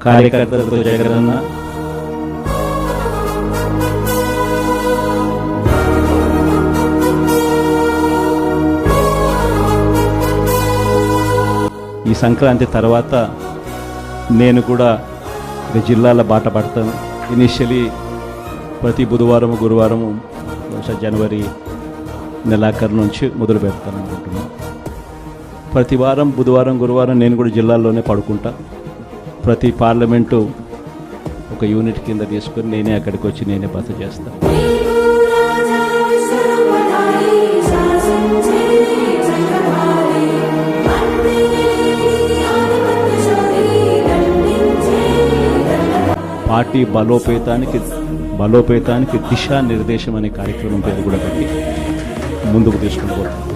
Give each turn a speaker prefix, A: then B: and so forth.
A: కార్యకర్తలతో జగనన్న ఈ సంక్రాంతి తర్వాత నేను కూడా జిల్లాల బాట పడతాను. ఇనిషియలీ ప్రతి బుధవారము గురువారము జనవరి నెలాఖరు నుంచి మొదలు పెడతాను అనుకుంటున్నాను. ప్రతి వారం బుధవారం గురువారం నేను కూడా జిల్లాల్లోనే పడుకుంటా. ప్రతి పార్లమెంటు ఒక యూనిట్ కింద తీసుకొని నేనే అక్కడికి వచ్చి నేనే బస చేస్తాను. పార్టీ బలోపేతానికి దిశానిర్దేశం అనే కార్యక్రమం పేరు కూడా పెట్టి ముందుకు తీసుకుని పోతాం.